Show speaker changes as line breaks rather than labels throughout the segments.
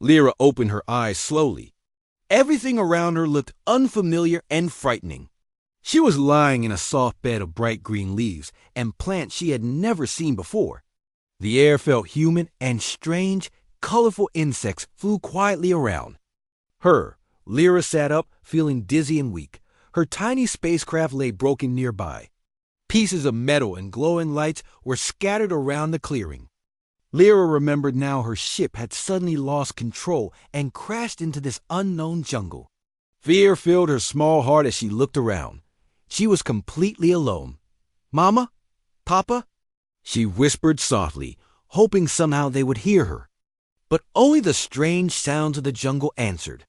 Lyra opened her eyes slowly. Everything around her looked unfamiliar and frightening. She was lying in a soft bed of bright green leaves and plants she had never seen before. The air felt humid and strange, colorful insects flew quietly around. Lyra sat up, feeling dizzy and weak. Her tiny spacecraft lay broken nearby. Pieces of metal and glowing lights were scattered around the clearing. Lyra remembered now her ship had suddenly lost control and crashed into this unknown jungle. Fear filled her small heart as she looked around. She was completely alone. "Mama? Papa?" she whispered softly, hoping somehow they would hear her. But only the strange sounds of the jungle answered.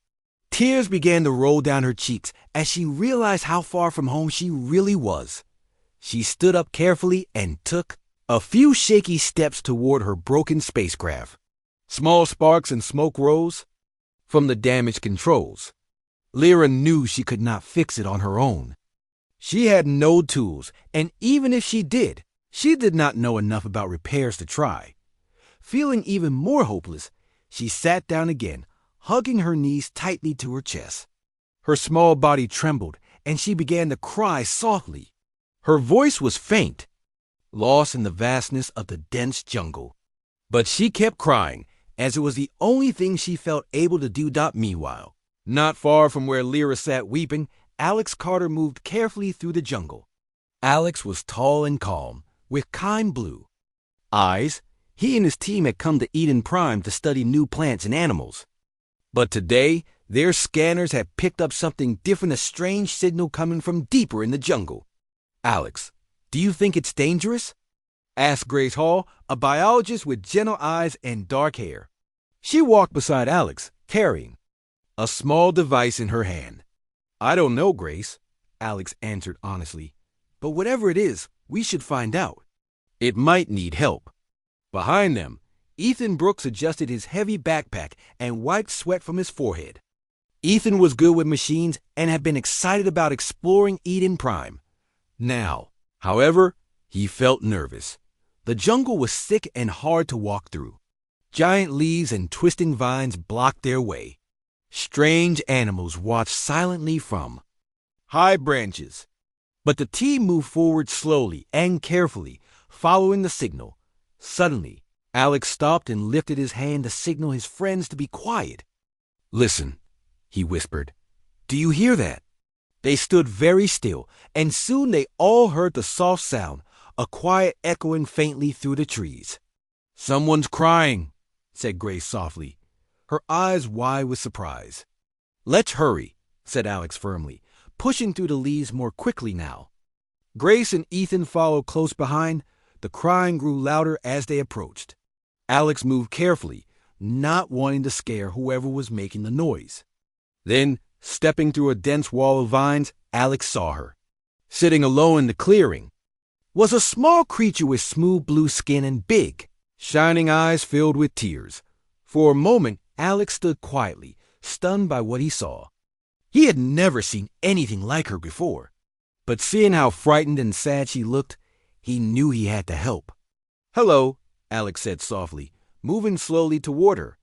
Tears began to roll down her cheeks as she realized how far from home she really was. She stood up carefully and took a few shaky steps toward her broken spacecraft. Small sparks and smoke rose from the damaged controls. Lyra knew she could not fix it on her own. She had no tools, and even if she did not know enough about repairs to try. Feeling even more hopeless, she sat down again, hugging her knees tightly to her chest. Her small body trembled, and she began to cry softly. Her voice was faint, lost in the vastness of the dense jungle. But she kept crying, as it was the only thing she felt able to do. Meanwhile, not far from where Lyra sat weeping, Alex Carter moved carefully through the jungle. Alex was tall and calm, with kind blue eyes. He and his team had come to Eden Prime to study new plants and animals. But today, their scanners had picked up something different, a strange signal coming from deeper in the jungle. "Alex, do you think it's dangerous?" asked Grace Hall, a biologist with gentle eyes and dark hair. She walked beside Alex, carrying a small device in her hand. "I don't know, Grace," Alex answered honestly. "But whatever it is, we should find out. It might need help." Behind them, Ethan Brooks adjusted his heavy backpack and wiped sweat from his forehead. Ethan was good with machines and had been excited about exploring Eden Prime. Now, however, he felt nervous. The jungle was thick and hard to walk through. Giant leaves and twisting vines blocked their way. Strange animals watched silently from high branches. But the team moved forward slowly and carefully, following the signal. Suddenly, Alex stopped and lifted his hand to signal his friends to be quiet. "Listen," he whispered. "Do you hear that?" They stood very still, and soon they all heard the soft sound, a quiet echoing faintly through the trees. "Someone's crying," said Grace softly, her eyes wide with surprise. "Let's hurry," said Alex firmly, pushing through the leaves more quickly now. Grace and Ethan followed close behind. The crying grew louder as they approached. Alex moved carefully, not wanting to scare whoever was making the noise. Then, stepping through a dense wall of vines, Alex saw her. Sitting alone in the clearing was a small creature with smooth blue skin and big, shining eyes filled with tears. For a moment, Alex stood quietly, stunned by what he saw. He had never seen anything like her before, but seeing how frightened and sad she looked, he knew he had to help. "Hello," Alex said softly, moving slowly toward her.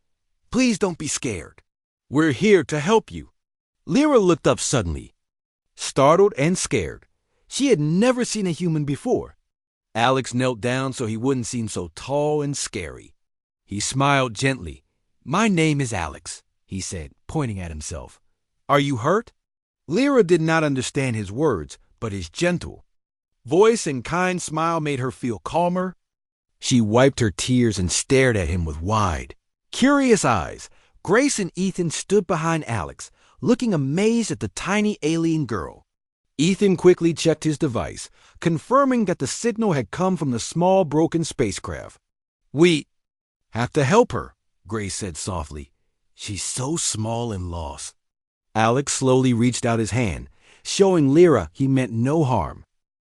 "Please don't be scared. We're here to help you." Lyra looked up suddenly, startled and scared. She had never seen a human before. Alex knelt down so he wouldn't seem so tall and scary. He smiled gently. "My name is Alex," he said, pointing at himself. "Are you hurt?" Lyra did not understand his words, but his gentle voice and kind smile made her feel calmer. She wiped her tears and stared at him with wide, curious eyes. Grace and Ethan stood behind Alex, looking amazed at the tiny alien girl. Ethan quickly checked his device, confirming that the signal had come from the small broken spacecraft. "We have to help her," Grace said softly. "She's so small and lost." Alex slowly reached out his hand, showing Lyra he meant no harm.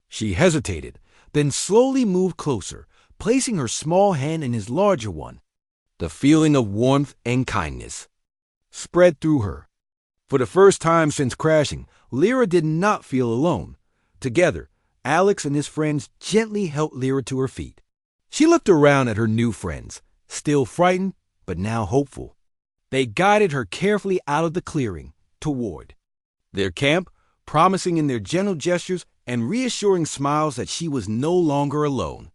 She hesitated, then slowly moved closer, placing her small hand in his larger one. The feeling of warmth and kindness spread through her. For the first time since crashing, Lyra did not feel alone. Together, Alex and his friends gently helped Lyra to her feet. She looked around at her new friends, still frightened, but now hopeful. They guided her carefully out of the clearing, toward their camp, promising in their gentle gestures and reassuring smiles that she was no longer alone.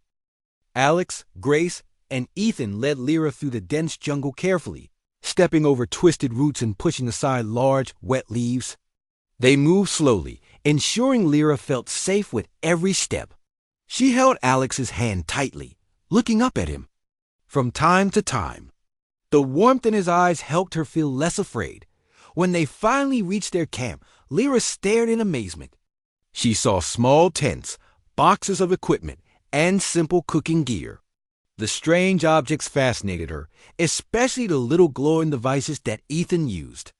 Alex, Grace, and Ethan led Lyra through the dense jungle carefully, stepping over twisted roots and pushing aside large, wet leaves. They moved slowly, ensuring Lyra felt safe with every step. She held Alex's hand tightly, looking up at him. From time to time, the warmth in his eyes helped her feel less afraid. When they finally reached their camp, Lyra stared in amazement. She saw small tents, boxes of equipment, and simple cooking gear. The strange objects fascinated her, especially the little glowing devices that Ethan used.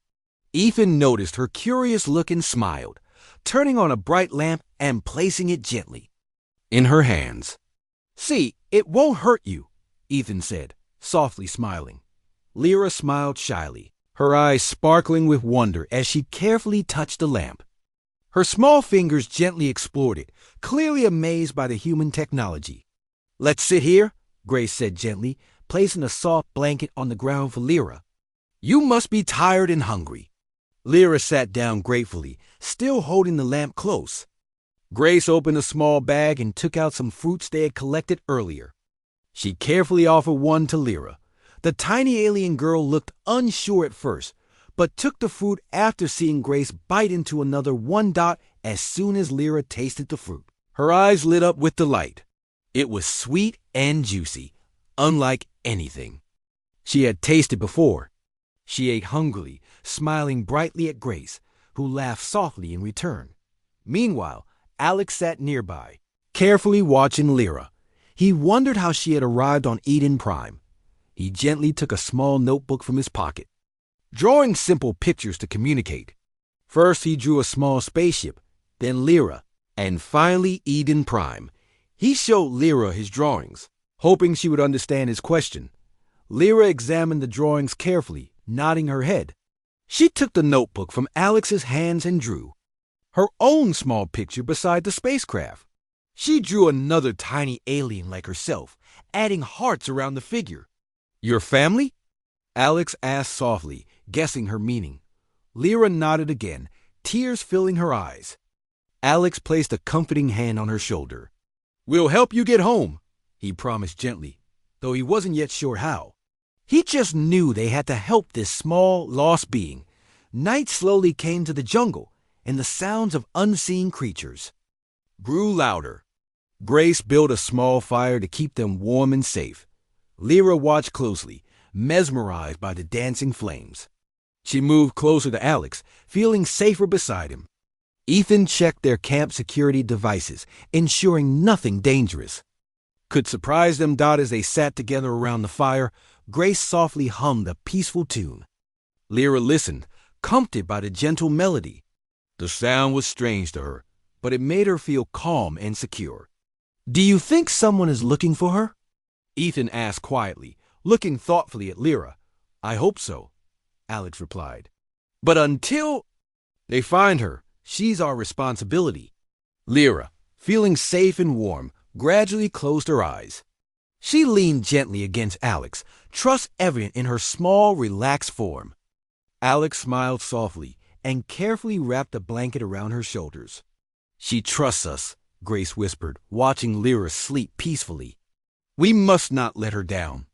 Ethan noticed her curious look and smiled, turning on a bright lamp and placing it gently in her hands. "See, it won't hurt you," Ethan said, softly smiling. Lyra smiled shyly, her eyes sparkling with wonder as she carefully touched the lamp. Her small fingers gently explored it, clearly amazed by the human technology. "Let's sit here," Grace said gently, placing a soft blanket on the ground for Lyra. "You must be tired and hungry." Lyra sat down gratefully, still holding the lamp close. Grace opened a small bag and took out some fruits they had collected earlier. She carefully offered one to Lyra. The tiny alien girl looked unsure at first, but took the fruit after seeing Grace bite into another one dot as soon as Lyra tasted the fruit. Her eyes lit up with delight. It was sweet and juicy, unlike anything she had tasted before. She ate hungrily, smiling brightly at Grace, who laughed softly in return. Meanwhile, Alex sat nearby, carefully watching Lyra. He wondered how she had arrived on Eden Prime. He gently took a small notebook from his pocket, drawing simple pictures to communicate. First, he drew a small spaceship, then Lyra, and finally Eden Prime. He showed Lyra his drawings, hoping she would understand his question. Lyra examined the drawings carefully, nodding her head. She took the notebook from Alex's hands and drew her own small picture beside the spacecraft. She drew another tiny alien like herself, adding hearts around the figure. "Your family?" Alex asked softly, guessing her meaning. Lyra nodded again, tears filling her eyes. Alex placed a comforting hand on her shoulder. "We'll help you get home," he promised gently, though he wasn't yet sure how. He just knew they had to help this small, lost being. Night slowly came to the jungle, and the sounds of unseen creatures grew louder. Grace built a small fire to keep them warm and safe. Lyra watched closely, mesmerized by the dancing flames. She moved closer to Alex, feeling safer beside him. Ethan checked their camp security devices, ensuring nothing dangerous could surprise them. As they sat together around the fire, Grace softly hummed a peaceful tune. Lyra listened, comforted by the gentle melody. The sound was strange to her, but it made her feel calm and secure. "Do you think someone is looking for her?" Ethan asked quietly, looking thoughtfully at Lyra. "I hope so," Alex replied. "But until they find her, she's our responsibility." Lyra, feeling safe and warm, gradually closed her eyes. She leaned gently against Alex, trust evident in her small, relaxed form. Alex smiled softly and carefully wrapped a blanket around her shoulders. "She trusts us," Grace whispered, watching Lyra sleep peacefully. "We must not let her down,"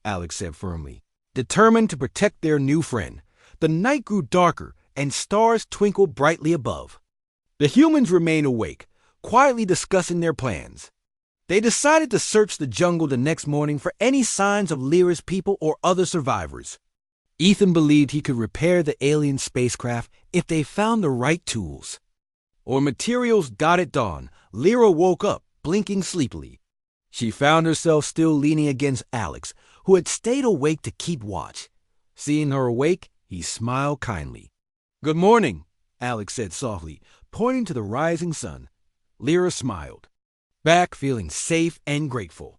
Alex said firmly, determined to protect their new friend. The night grew darker, and stars twinkled brightly above. The humans remained awake, quietly discussing their plans. They decided to search the jungle the next morning for any signs of Lyra's people or other survivors. Ethan believed he could repair the alien spacecraft if they found the right tools or materials. At dawn, Lyra woke up, blinking sleepily. She found herself still leaning against Alex, who had stayed awake to keep watch. Seeing her awake, he smiled kindly. "Good morning," Alex said softly, pointing to the rising sun. Lyra smiled back, feeling safe and grateful.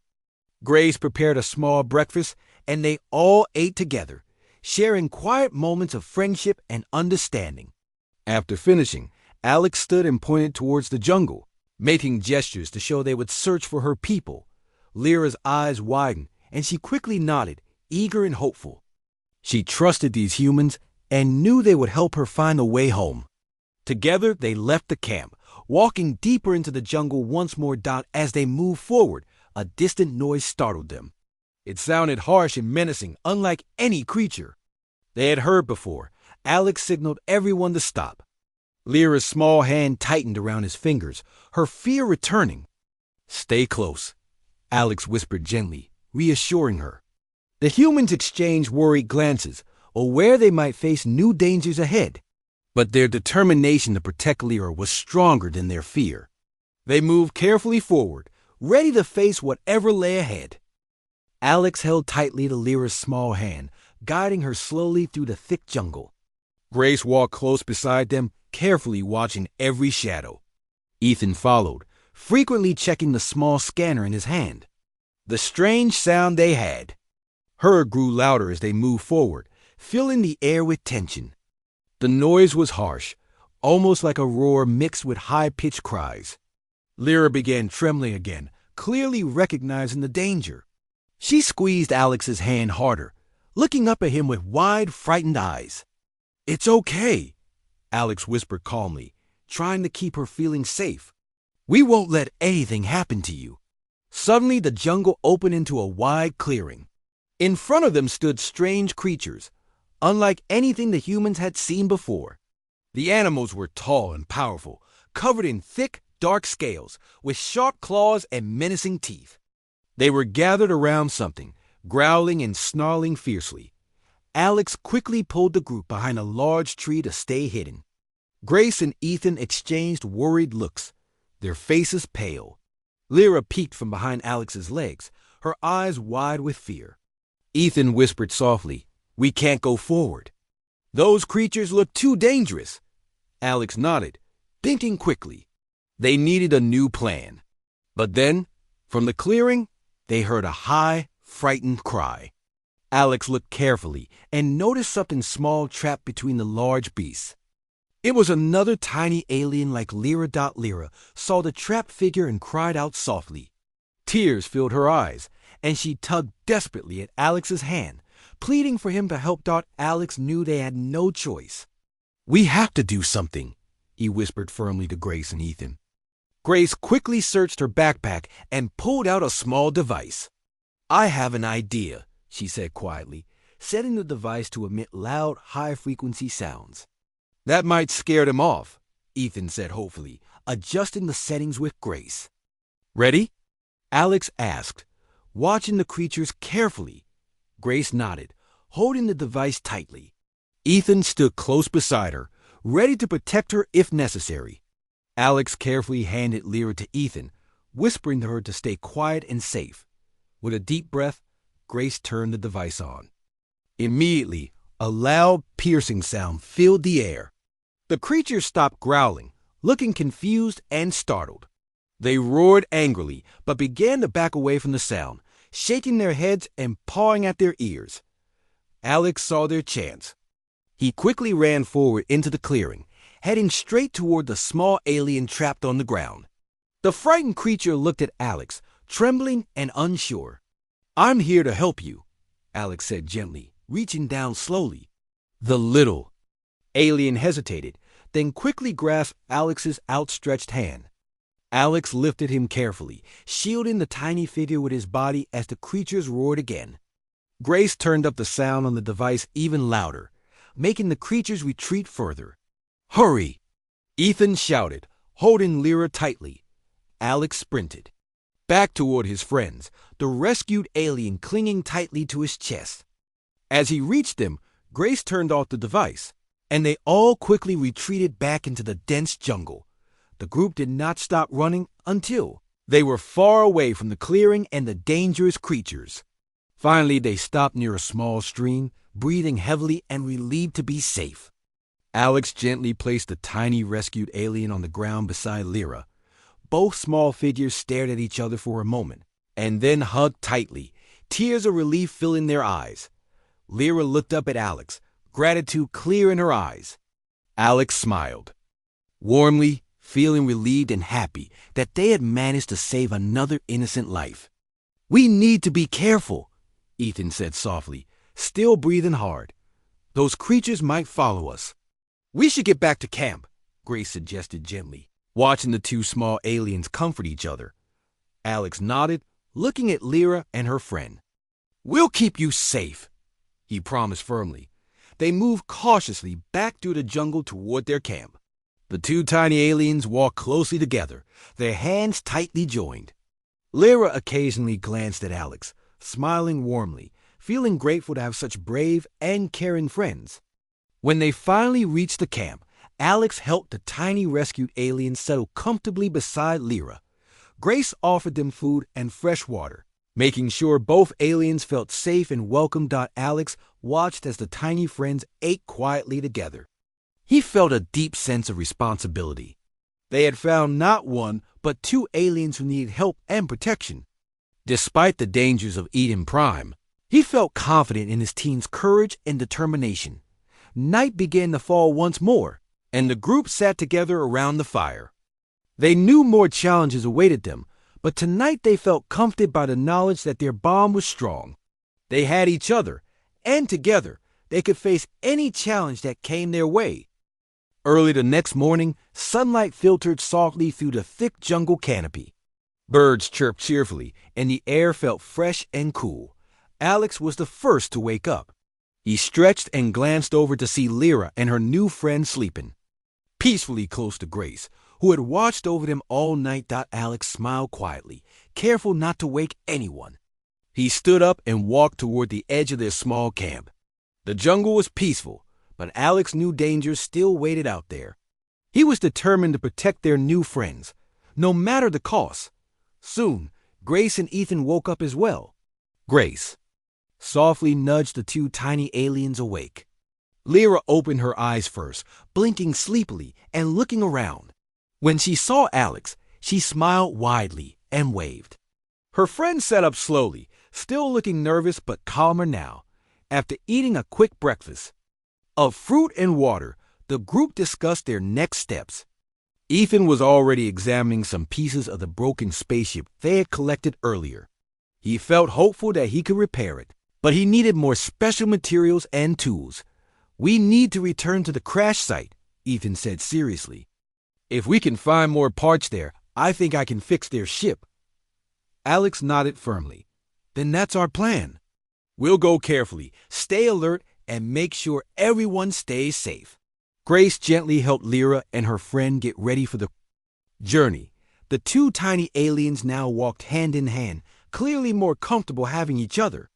Grace prepared a small breakfast, and they all ate together, sharing quiet moments of friendship and understanding. After finishing, Alex stood and pointed towards the jungle, making gestures to show they would search for her people. Lyra's eyes widened, and she quickly nodded, eager and hopeful. She trusted these humans and knew they would help her find the way home. Together, they left the camp, walking deeper into the jungle once more. As they moved forward, a distant noise startled them. It sounded harsh and menacing, unlike any creature they had heard before. Alex signaled everyone to stop. Lyra's small hand tightened around his fingers, her fear returning. "Stay close," Alex whispered gently, reassuring her. The humans exchanged worried glances, aware they might face new dangers ahead. But their determination to protect Lyra was stronger than their fear. They moved carefully forward, ready to face whatever lay ahead. Alex held tightly to Lyra's small hand, guiding her slowly through the thick jungle. Grace walked close beside them, carefully watching every shadow. Ethan followed, frequently checking the small scanner in his hand. The strange sound they had heard grew louder as they moved forward, filling the air with tension. The noise was harsh, almost like a roar mixed with high-pitched cries. Lyra began trembling again, clearly recognizing the danger. She squeezed Alex's hand harder, looking up at him with wide, frightened eyes. "It's okay," Alex whispered calmly, trying to keep her feeling safe. "We won't let anything happen to you." Suddenly, the jungle opened into a wide clearing. In front of them stood strange creatures, unlike anything the humans had seen before. The animals were tall and powerful, covered in thick, dark scales, with sharp claws and menacing teeth. They were gathered around something, growling and snarling fiercely. Alex quickly pulled the group behind a large tree to stay hidden. Grace and Ethan exchanged worried looks, their faces pale. Lyra peeked from behind Alex's legs, her eyes wide with fear. Ethan whispered softly, "We can't go forward. Those creatures look too dangerous." Alex nodded, thinking quickly. They needed a new plan. But then, from the clearing, they heard a high, frightened cry. Alex looked carefully and noticed something small trapped between the large beasts. It was another tiny alien like Lyra. Lyra saw the trapped figure and cried out softly. Tears filled her eyes, and she tugged desperately at Alex's hand, pleading for him to help. Alex knew they had no choice. "We have to do something," he whispered firmly to Grace and Ethan. Grace quickly searched her backpack and pulled out a small device. "I have an idea," she said quietly, setting the device to emit loud, high-frequency sounds. "That might scare them off," Ethan said hopefully, adjusting the settings with Grace. "Ready?" Alex asked, watching the creatures carefully. Grace nodded, holding the device tightly. Ethan stood close beside her, ready to protect her if necessary. Alex carefully handed Lyra to Ethan, whispering to her to stay quiet and safe. With a deep breath, Grace turned the device on. Immediately, a loud, piercing sound filled the air. The creatures stopped growling, looking confused and startled. They roared angrily, but began to back away from the sound, shaking their heads and pawing at their ears. Alex saw their chance. He quickly ran forward into the clearing, heading straight toward the small alien trapped on the ground. The frightened creature looked at Alex, trembling and unsure. "I'm here to help you," Alex said gently, reaching down slowly. The little alien hesitated, then quickly grasped Alex's outstretched hand. Alex lifted him carefully, shielding the tiny figure with his body as the creatures roared again. Grace turned up the sound on the device even louder, making the creatures retreat further. "Hurry!" Ethan shouted, holding Lyra tightly. Alex sprinted back toward his friends, the rescued alien clinging tightly to his chest. As he reached them, Grace turned off the device, and they all quickly retreated back into the dense jungle. The group did not stop running until they were far away from the clearing and the dangerous creatures. Finally, they stopped near a small stream, breathing heavily and relieved to be safe. Alex gently placed the tiny rescued alien on the ground beside Lyra. Both small figures stared at each other for a moment, and then hugged tightly, tears of relief filling their eyes. Lyra looked up at Alex, gratitude clear in her eyes. Alex smiled warmly, feeling relieved and happy that they had managed to save another innocent life. "We need to be careful," Ethan said softly, still breathing hard. Those creatures might follow us. We should get back to camp, Grace suggested gently, watching the two small aliens comfort each other. Alex nodded, looking at Lyra and her friend. We'll keep you safe, he promised firmly. They moved cautiously back through the jungle toward their camp. The two tiny aliens walked closely together, their hands tightly joined. Lyra occasionally glanced at Alex, smiling warmly, feeling grateful to have such brave and caring friends. When they finally reached the camp, Alex helped the tiny rescued aliens settle comfortably beside Lyra. Grace offered them food and fresh water, making sure both aliens felt safe and welcomed. Alex watched as the tiny friends ate quietly together. He felt a deep sense of responsibility. They had found not one, but two aliens who needed help and protection. Despite the dangers of Eden Prime, he felt confident in his team's courage and determination. Night began to fall once more, and the group sat together around the fire. They knew more challenges awaited them, but tonight they felt comforted by the knowledge that their bond was strong. They had each other, and together they could face any challenge that came their way. Early the next morning, sunlight filtered softly through the thick jungle canopy. Birds chirped cheerfully, and the air felt fresh and cool. Alex was the first to wake up. He stretched and glanced over to see Lyra and her new friend sleeping peacefully close to Grace, who had watched over them all night. Alex smiled quietly, careful not to wake anyone. He stood up and walked toward the edge of their small camp. The jungle was peaceful, but Alex knew dangers still waited out there. He was determined to protect their new friends, no matter the cost. Soon, Grace and Ethan woke up as well. Grace softly nudged the two tiny aliens awake. Lyra opened her eyes first, blinking sleepily and looking around. When she saw Alex, she smiled widely and waved. Her friend sat up slowly, still looking nervous but calmer now. After eating a quick breakfast of fruit and water, the group discussed their next steps. Ethan was already examining some pieces of the broken spaceship they had collected earlier. He felt hopeful that he could repair it, but he needed more special materials and tools. We need to return to the crash site, Ethan said seriously. If we can find more parts there, I think I can fix their ship. Alex nodded firmly. Then that's our plan. We'll go carefully, stay alert, and make sure everyone stays safe. Grace gently helped Lyra and her friend get ready for the journey. The two tiny aliens now walked hand in hand, clearly more comfortable having each other.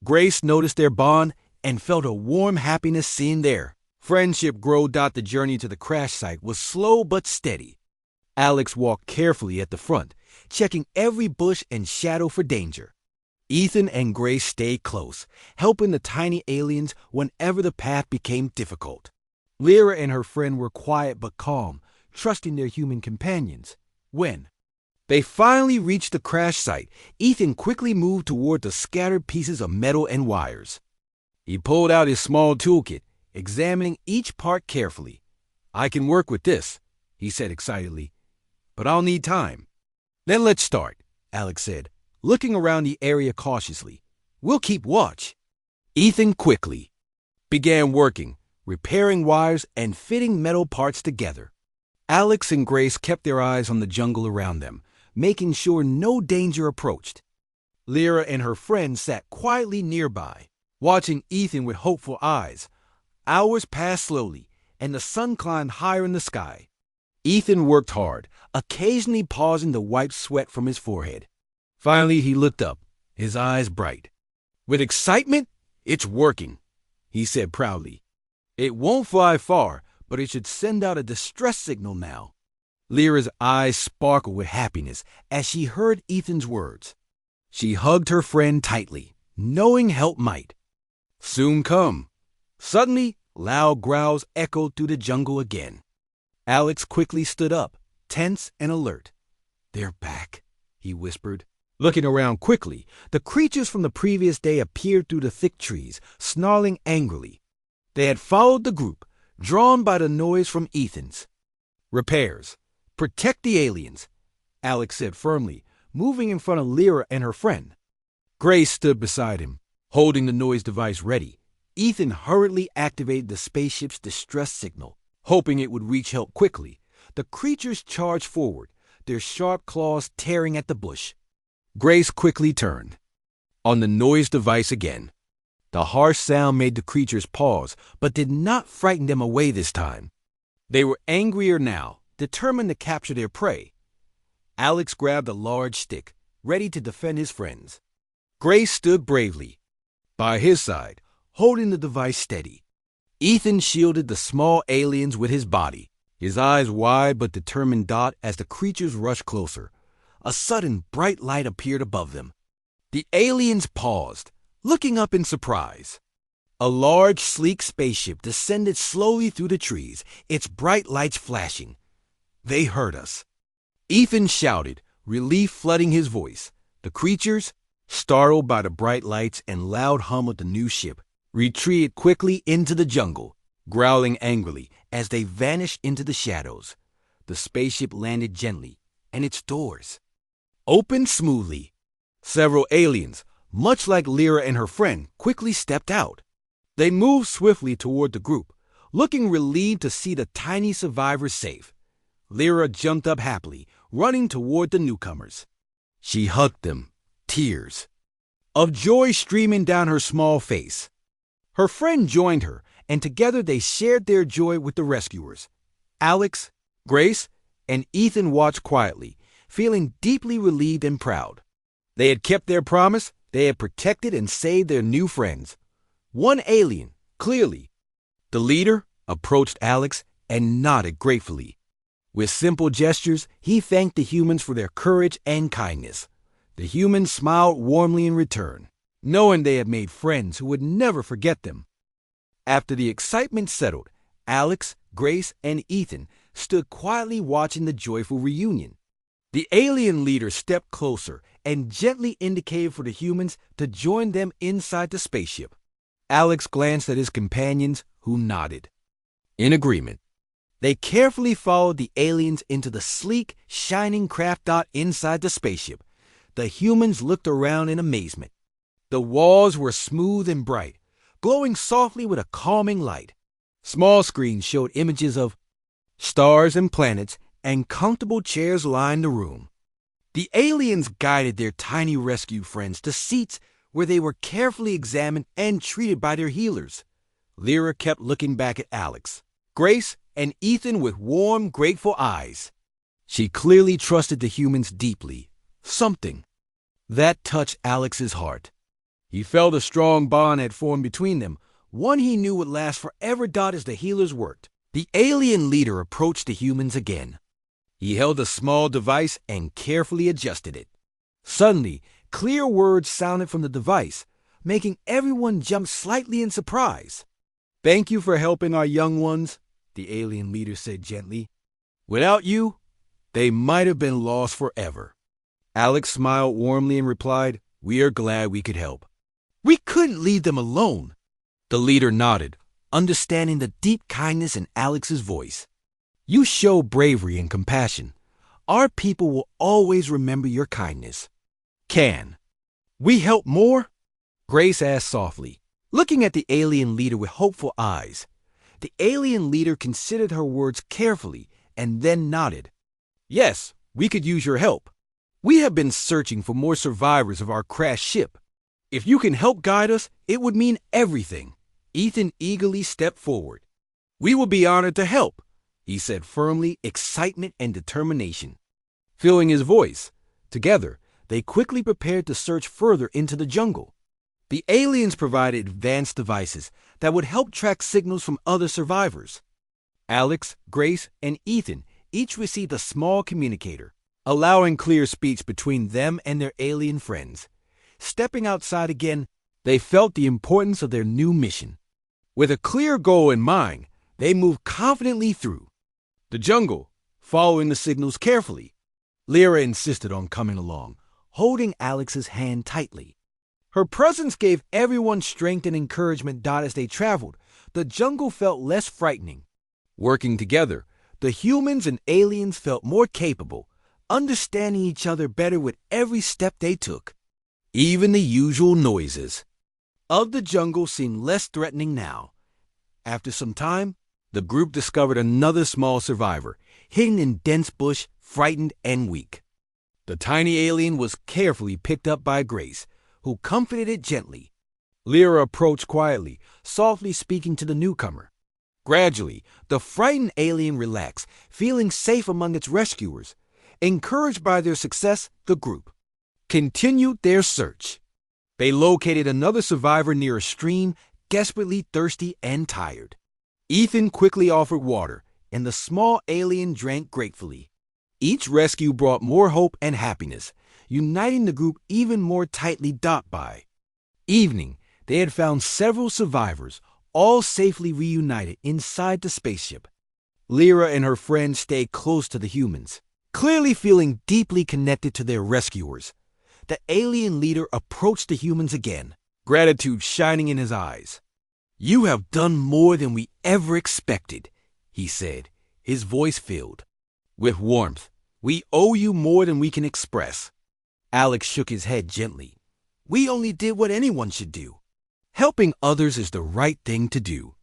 Grace noticed their bond and felt a warm happiness seeing their friendship grow. The journey to the crash site was slow but steady. Alex walked carefully at the front, checking every bush and shadow for danger. Ethan and Grace stayed close, helping the tiny aliens whenever the path became difficult. Lyra and her friend were quiet but calm, trusting their human companions. When they finally reached the crash site, Ethan quickly moved toward the scattered pieces of metal and wires. He pulled out his small toolkit, examining each part carefully. I can work with this, he said excitedly, but I'll need time. Then let's start, Alex said, looking around the area cautiously. We'll keep watch. Ethan quickly began working, repairing wires and fitting metal parts together. Alex and Grace kept their eyes on the jungle around them, making sure no danger approached. Lyra and her friend sat quietly nearby, watching Ethan with hopeful eyes. Hours passed slowly, and the sun climbed higher in the sky. Ethan worked hard, occasionally pausing to wipe sweat from his forehead. Finally, he looked up, his eyes bright. With excitement, it's working, he said proudly. It won't fly far, but it should send out a distress signal now. Lyra's eyes sparkled with happiness as she heard Ethan's words. She hugged her friend tightly, knowing help might soon come. Suddenly, loud growls echoed through the jungle again. Alex quickly stood up, tense and alert. They're back, he whispered. Looking around quickly, the creatures from the previous day appeared through the thick trees, snarling angrily. They had followed the group, drawn by the noise from Ethan's. Repairs. Protect the aliens, Alex said firmly, moving in front of Lyra and her friend. Grace stood beside him. Holding the noise device ready, Ethan hurriedly activated the spaceship's distress signal. Hoping it would reach help quickly, the creatures charged forward, their sharp claws tearing at the bush. Grace quickly turned on the noise device again. The harsh sound made the creatures pause, but did not frighten them away this time. They were angrier now, determined to capture their prey. Alex grabbed a large stick, ready to defend his friends. Grace stood bravely by his side, holding the device steady. Ethan shielded the small aliens with his body, his eyes wide but determined dot as the creatures rushed closer. A sudden bright light appeared above them. The aliens paused, looking up in surprise. A large, sleek spaceship descended slowly through the trees, its bright lights flashing. They heard us. Ethan shouted, relief flooding his voice. The creatures, startled by the bright lights and loud hum of the new ship, retreated quickly into the jungle, growling angrily as they vanished into the shadows. The spaceship landed gently, and its doors opened smoothly. Several aliens, much like Lyra and her friend, quickly stepped out. They moved swiftly toward the group, looking relieved to see the tiny survivors safe. Lyra jumped up happily, running toward the newcomers. She hugged them, tears of joy streaming down her small face. Her friend joined her, and together they shared their joy with the rescuers. Alex, Grace, and Ethan watched quietly, feeling deeply relieved and proud. They had kept their promise. They had protected and saved their new friends. One alien, clearly. The leader approached Alex and nodded gratefully. With simple gestures, he thanked the humans for their courage and kindness. The humans smiled warmly in return, knowing they had made friends who would never forget them. After the excitement settled, Alex, Grace, and Ethan stood quietly watching the joyful reunion. The alien leader stepped closer and gently indicated for the humans to join them inside the spaceship. Alex glanced at his companions, who nodded in agreement. They carefully followed the aliens into the sleek, shining craft dot inside the spaceship. The humans looked around in amazement. The walls were smooth and bright, glowing softly with a calming light. Small screens showed images of stars and planets, and comfortable chairs lined the room. The aliens guided their tiny rescue friends to seats where they were carefully examined and treated by their healers. Lyra kept looking back at Alex, Grace, and Ethan with warm, grateful eyes. She clearly trusted the humans deeply. Something that touched Alex's heart. He felt a strong bond had formed between them, one he knew would last forever. As the healers worked, the alien leader approached the humans again. He held a small device and carefully adjusted it. Suddenly, clear words sounded from the device, making everyone jump slightly in surprise. "Thank you for helping our young ones," the alien leader said gently. "Without you, they might have been lost forever." Alex smiled warmly and replied, "We are glad we could help." "We couldn't leave them alone." The leader nodded, understanding the deep kindness in Alex's voice. "You show bravery and compassion. Our people will always remember your kindness." "Can we help more?" Grace asked softly, looking at the alien leader with hopeful eyes. The alien leader considered her words carefully and then nodded. "Yes, we could use your help. We have been searching for more survivors of our crashed ship. If you can help guide us, it would mean everything." Ethan eagerly stepped forward. "We will be honored to help," he said firmly, excitement and determination filling his voice. Together, they quickly prepared to search further into the jungle. The aliens provided advanced devices that would help track signals from other survivors. Alex, Grace, and Ethan each received a small communicator, allowing clear speech between them and their alien friends. Stepping outside again, they felt the importance of their new mission. With a clear goal in mind, they moved confidently through the jungle, following the signals carefully. Lyra insisted on coming along, holding Alex's hand tightly. Her presence gave everyone strength and encouragement. As they traveled, the jungle felt less frightening. Working together, the humans and aliens felt more capable, understanding each other better with every step they took. Even the usual noises of the jungle seemed less threatening now. After some time, the group discovered another small survivor, hidden in dense bush, frightened and weak. The tiny alien was carefully picked up by Grace, who comforted it gently. Lyra approached quietly, softly speaking to the newcomer. Gradually, the frightened alien relaxed, feeling safe among its rescuers. Encouraged by their success, the group continued their search. They located another survivor near a stream, desperately thirsty and tired. Ethan quickly offered water, and the small alien drank gratefully. Each rescue brought more hope and happiness, uniting the group even more tightly. By evening, they had found several survivors, all safely reunited inside the spaceship. Lyra and her friends stayed close to the humans, clearly feeling deeply connected to their rescuers. The alien leader approached the humans again, gratitude shining in his eyes. "You have done more than we ever expected," he said, his voice filled with warmth. "We owe you more than we can express." Alex shook his head gently. "We only did what anyone should do. Helping others is the right thing to do."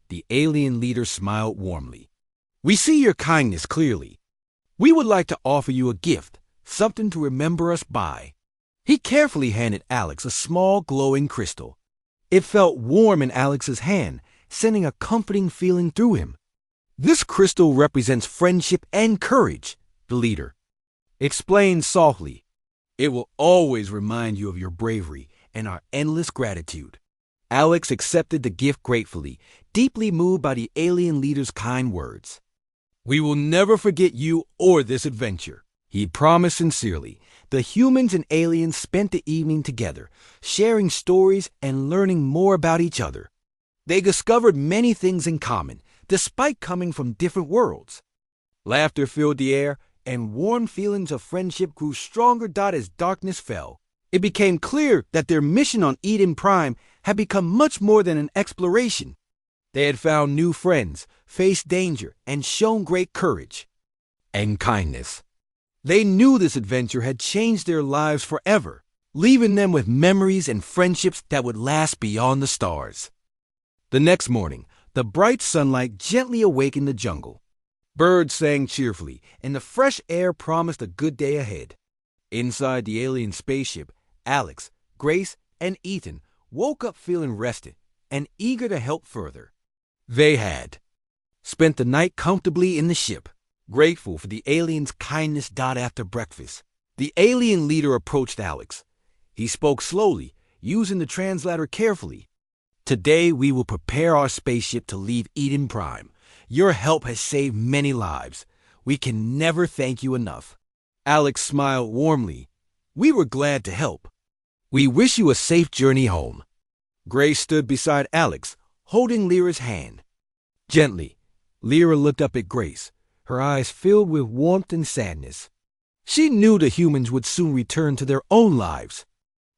The alien leader smiled warmly. "We see your kindness clearly. We would like to offer you a gift, something to remember us by." He carefully handed Alex a small glowing crystal. It felt warm in Alex's hand, sending a comforting feeling through him. "This crystal represents friendship and courage," the leader explained softly. "It will always remind you of your bravery and our endless gratitude." Alex accepted the gift gratefully, deeply moved by the alien leader's kind words. "We will never forget you or this adventure," he promised sincerely. The humans and aliens spent the evening together, sharing stories and learning more about each other. They discovered many things in common, despite coming from different worlds. Laughter filled the air, and warm feelings of friendship grew stronger. As darkness fell, it became clear that their mission on Eden Prime had become much more than an exploration. They had found new friends, faced danger, and shown great courage and kindness. They knew this adventure had changed their lives forever, leaving them with memories and friendships that would last beyond the stars. The next morning, the bright sunlight gently awakened the jungle. Birds sang cheerfully, and the fresh air promised a good day ahead. Inside the alien spaceship, Alex, Grace, and Ethan woke up feeling rested and eager to help further. They had spent the night comfortably in the ship, grateful for the alien's kindness. After breakfast, the alien leader approached Alex. He spoke slowly, using the translator carefully. "Today we will prepare our spaceship to leave Eden Prime. Your help has saved many lives. We can never thank you enough." Alex smiled warmly. "We were glad to help. We wish you a safe journey home." Grace stood beside Alex, holding Lyra's hand. Gently, Lyra looked up at Grace, her eyes filled with warmth and sadness. She knew the humans would soon return to their own lives.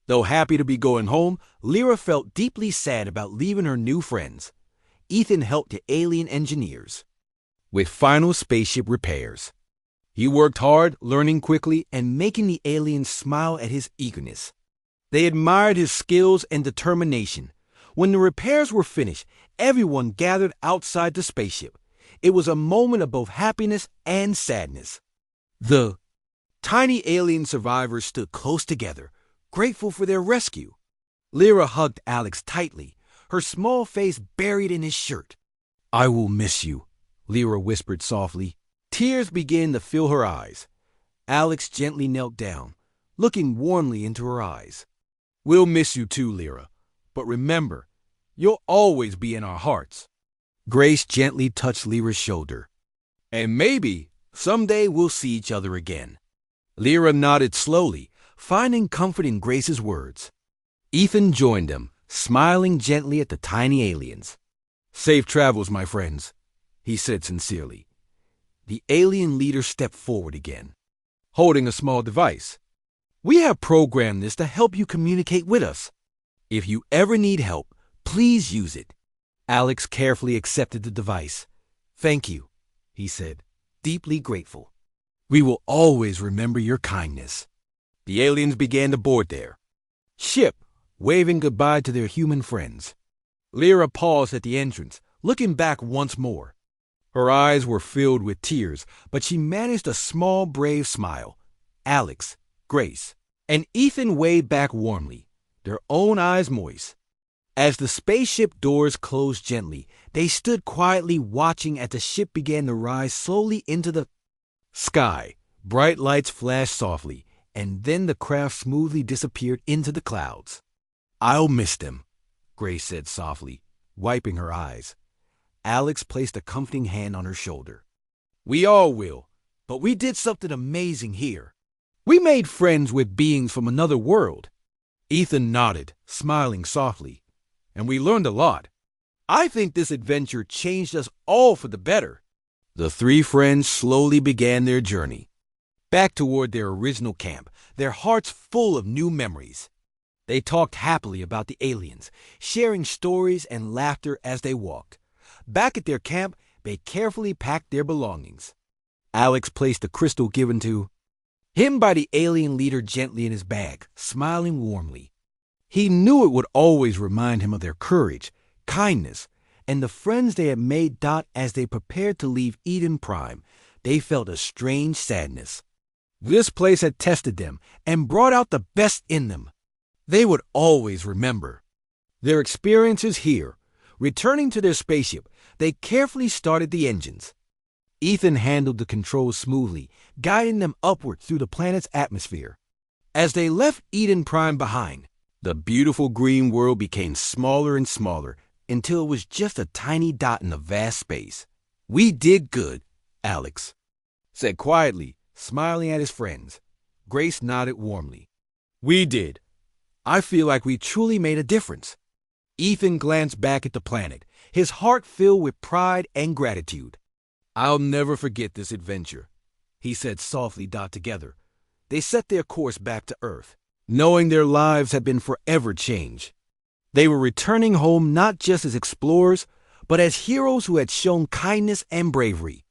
Though happy to be going home, Lyra felt deeply sad about leaving her new friends. Ethan helped the alien engineers with final spaceship repairs. He worked hard, learning quickly, and making the aliens smile at his eagerness. They admired his skills and determination. When the repairs were finished, everyone gathered outside the spaceship. It was a moment of both happiness and sadness. The tiny alien survivors stood close together, grateful for their rescue. Lyra hugged Alex tightly, her small face buried in his shirt. "I will miss you," Lyra whispered softly. Tears began to fill her eyes. Alex gently knelt down, looking warmly into her eyes. "We'll miss you too, Lyra, but remember, you'll always be in our hearts." Grace gently touched Lyra's shoulder. "And maybe someday we'll see each other again." Lyra nodded slowly, finding comfort in Grace's words. Ethan joined them, smiling gently at the tiny aliens. "Safe travels, my friends," he said sincerely. The alien leader stepped forward again, holding a small device. "We have programmed this to help you communicate with us. If you ever need help, please use it." Alex carefully accepted the device. "Thank you," he said, deeply grateful. "We will always remember your kindness." The aliens began to board their ship, waving goodbye to their human friends. Lyra paused at the entrance, looking back once more. Her eyes were filled with tears, but she managed a small, brave smile. Alex, Grace, and Ethan waved back warmly, their own eyes moist. As the spaceship doors closed gently, they stood quietly watching as the ship began to rise slowly into the sky. Bright lights flashed softly, and then the craft smoothly disappeared into the clouds. "I'll miss them," Grace said softly, wiping her eyes. Alex placed a comforting hand on her shoulder. "We all will, but we did something amazing here. We made friends with beings from another world." Ethan nodded, smiling softly. "And we learned a lot. I think this adventure changed us all for the better." The three friends slowly began their journey, back toward their original camp, their hearts full of new memories. They talked happily about the aliens, sharing stories and laughter as they walked. Back at their camp, they carefully packed their belongings. Alex placed the crystal given to him by the alien leader gently in his bag, smiling warmly. He knew it would always remind him of their courage, kindness, and the friends they had made. As they prepared to leave Eden Prime, they felt a strange sadness. This place had tested them and brought out the best in them. They would always remember their experiences here. Returning to their spaceship, they carefully started the engines. Ethan handled the controls smoothly, guiding them upward through the planet's atmosphere. As they left Eden Prime behind, the beautiful green world became smaller and smaller until it was just a tiny dot in the vast space. "We did good," Alex said quietly, smiling at his friends. Grace nodded warmly. "We did. I feel like we truly made a difference." Ethan glanced back at the planet, his heart filled with pride and gratitude. "I'll never forget this adventure," he said softly. Together, they set their course back to Earth, knowing their lives had been forever changed. They were returning home not just as explorers, but as heroes who had shown kindness and bravery.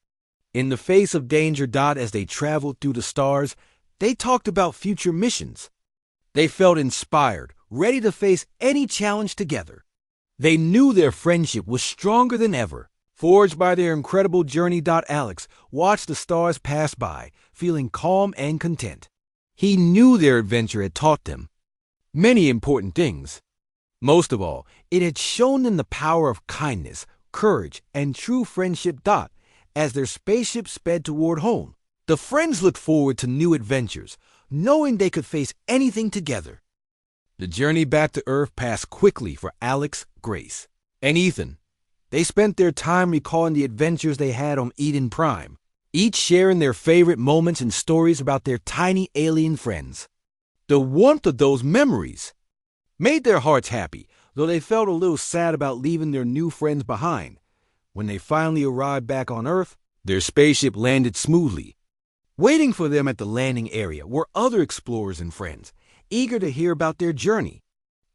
In the face of danger. As they traveled through the stars, they talked about future missions. They felt inspired, ready to face any challenge together. They knew their friendship was stronger than ever, forged by their incredible journey. Alex watched the stars pass by, feeling calm and content. He knew their adventure had taught them many important things. Most of all, it had shown them the power of kindness, courage, and true friendship. As their spaceship sped toward home, the friends looked forward to new adventures, knowing they could face anything together. The journey back to Earth passed quickly for Alex, Grace, and Ethan. They spent their time recalling the adventures they had on Eden Prime, each sharing their favorite moments and stories about their tiny alien friends. The warmth of those memories made their hearts happy, though they felt a little sad about leaving their new friends behind. When they finally arrived back on Earth, their spaceship landed smoothly. Waiting for them at the landing area were other explorers and friends, eager to hear about their journey.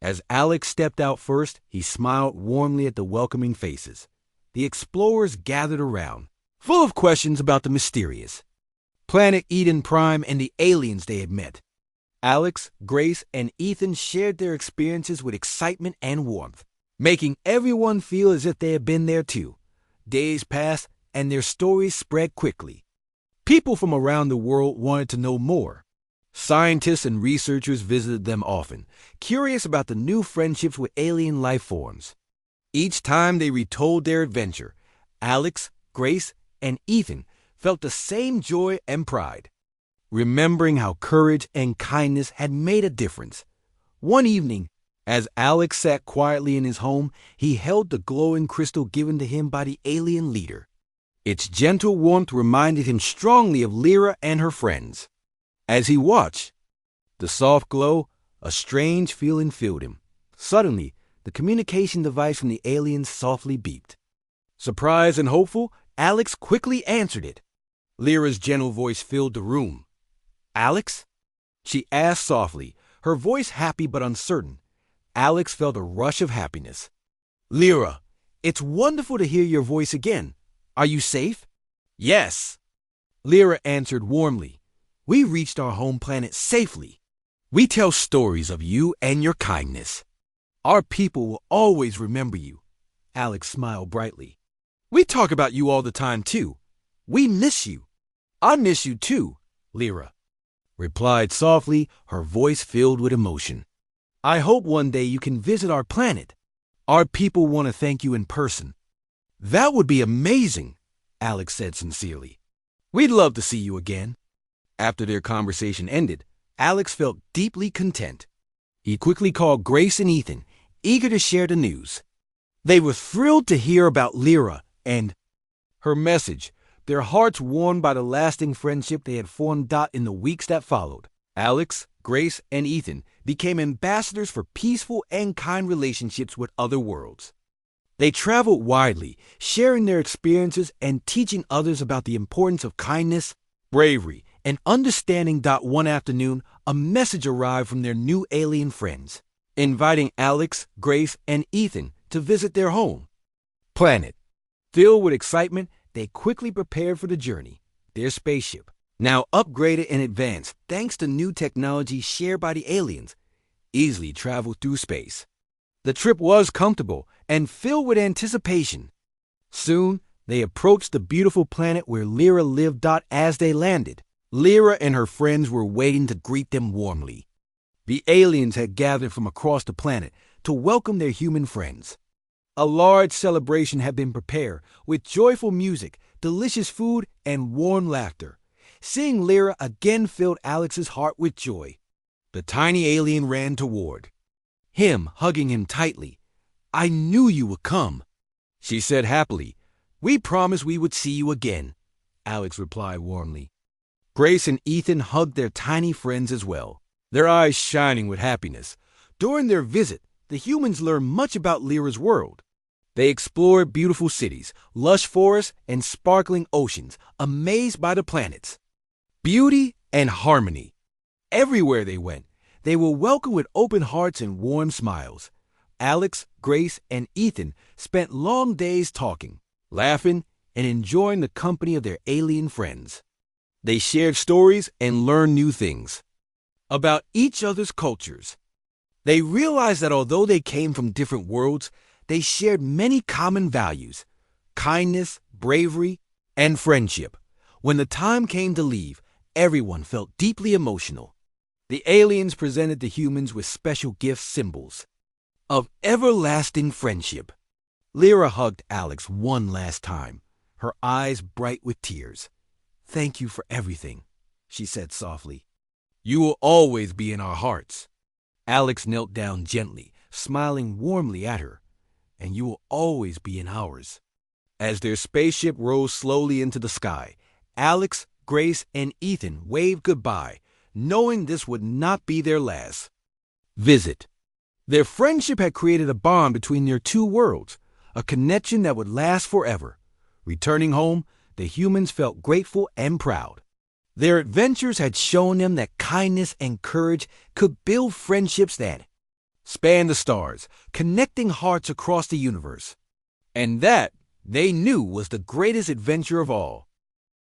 As Alex stepped out first, he smiled warmly at the welcoming faces. The explorers gathered around, full of questions about the mysterious planet Eden Prime and the aliens they had met. Alex, Grace, and Ethan shared their experiences with excitement and warmth, making everyone feel as if they had been there too. Days passed, and their stories spread quickly. People from around the world wanted to know more. Scientists and researchers visited them often, curious about the new friendships with alien life forms. Each time they retold their adventure, Alex, Grace, and Ethan felt the same joy and pride, remembering how courage and kindness had made a difference. One evening, as Alex sat quietly in his home, he held the glowing crystal given to him by the alien leader. Its gentle warmth reminded him strongly of Lyra and her friends. As he watched the soft glow, a strange feeling filled him. Suddenly, the communication device from the aliens softly beeped. Surprised and hopeful, Alex quickly answered it. Lyra's gentle voice filled the room. "Alex?" she asked softly, her voice happy but uncertain. Alex felt a rush of happiness. "Lyra, it's wonderful to hear your voice again. Are you safe?" "Yes," Lyra answered warmly. "We reached our home planet safely. We tell stories of you and your kindness." Our people will always remember you. Alex smiled brightly. We talk about you all the time, too. We miss you. I miss you, too, Lyra replied softly, her voice filled with emotion. I hope one day you can visit our planet. Our people want to thank you in person. That would be amazing, Alex said sincerely. We'd love to see you again. After their conversation ended, Alex felt deeply content. He quickly called Grace and Ethan, eager to share the news. They were thrilled to hear about Lyra and her message, their hearts warmed by the lasting friendship they had formed in the weeks that followed. Alex, Grace, and Ethan became ambassadors for peaceful and kind relationships with other worlds. They traveled widely, sharing their experiences and teaching others about the importance of kindness, bravery, and understanding. One afternoon, a message arrived from their new alien friends, inviting Alex, Grace, and Ethan to visit their home planet. Filled with excitement, they quickly prepared for the journey. Their spaceship, now upgraded and advanced thanks to new technology shared by the aliens, easily traveled through space. The trip was comfortable and filled with anticipation. Soon, they approached the beautiful planet where Lyra lived. As they landed, Lyra and her friends were waiting to greet them warmly. The aliens had gathered from across the planet to welcome their human friends. A large celebration had been prepared with joyful music, delicious food, and warm laughter. Seeing Lyra again filled Alex's heart with joy. The tiny alien ran toward him, hugging him tightly. I knew you would come, she said happily. We promised we would see you again, Alex replied warmly. Grace and Ethan hugged their tiny friends as well, their eyes shining with happiness. During their visit, the humans learned much about Lyra's world. They explored beautiful cities, lush forests, and sparkling oceans, amazed by the planet's beauty and harmony. Everywhere they went, they were welcomed with open hearts and warm smiles. Alex, Grace, and Ethan spent long days talking, laughing, and enjoying the company of their alien friends. They shared stories and learned new things about each other's cultures. They realized that although they came from different worlds, they shared many common values: kindness, bravery, and friendship. When the time came to leave, everyone felt deeply emotional. The aliens presented the humans with special gifts, symbols of everlasting friendship. Lyra hugged Alex one last time, her eyes bright with tears. Thank you for everything, she said softly. You will always be in our hearts. Alex knelt down gently, smiling warmly at her. And you will always be in ours. As their spaceship rose slowly into the sky, Alex, Grace, and Ethan waved goodbye, knowing this would not be their last visit. Their friendship had created a bond between their two worlds, a connection that would last forever. Returning home, the humans felt grateful and proud. Their adventures had shown them that kindness and courage could build friendships that span the stars, connecting hearts across the universe. And that, they knew, was the greatest adventure of all.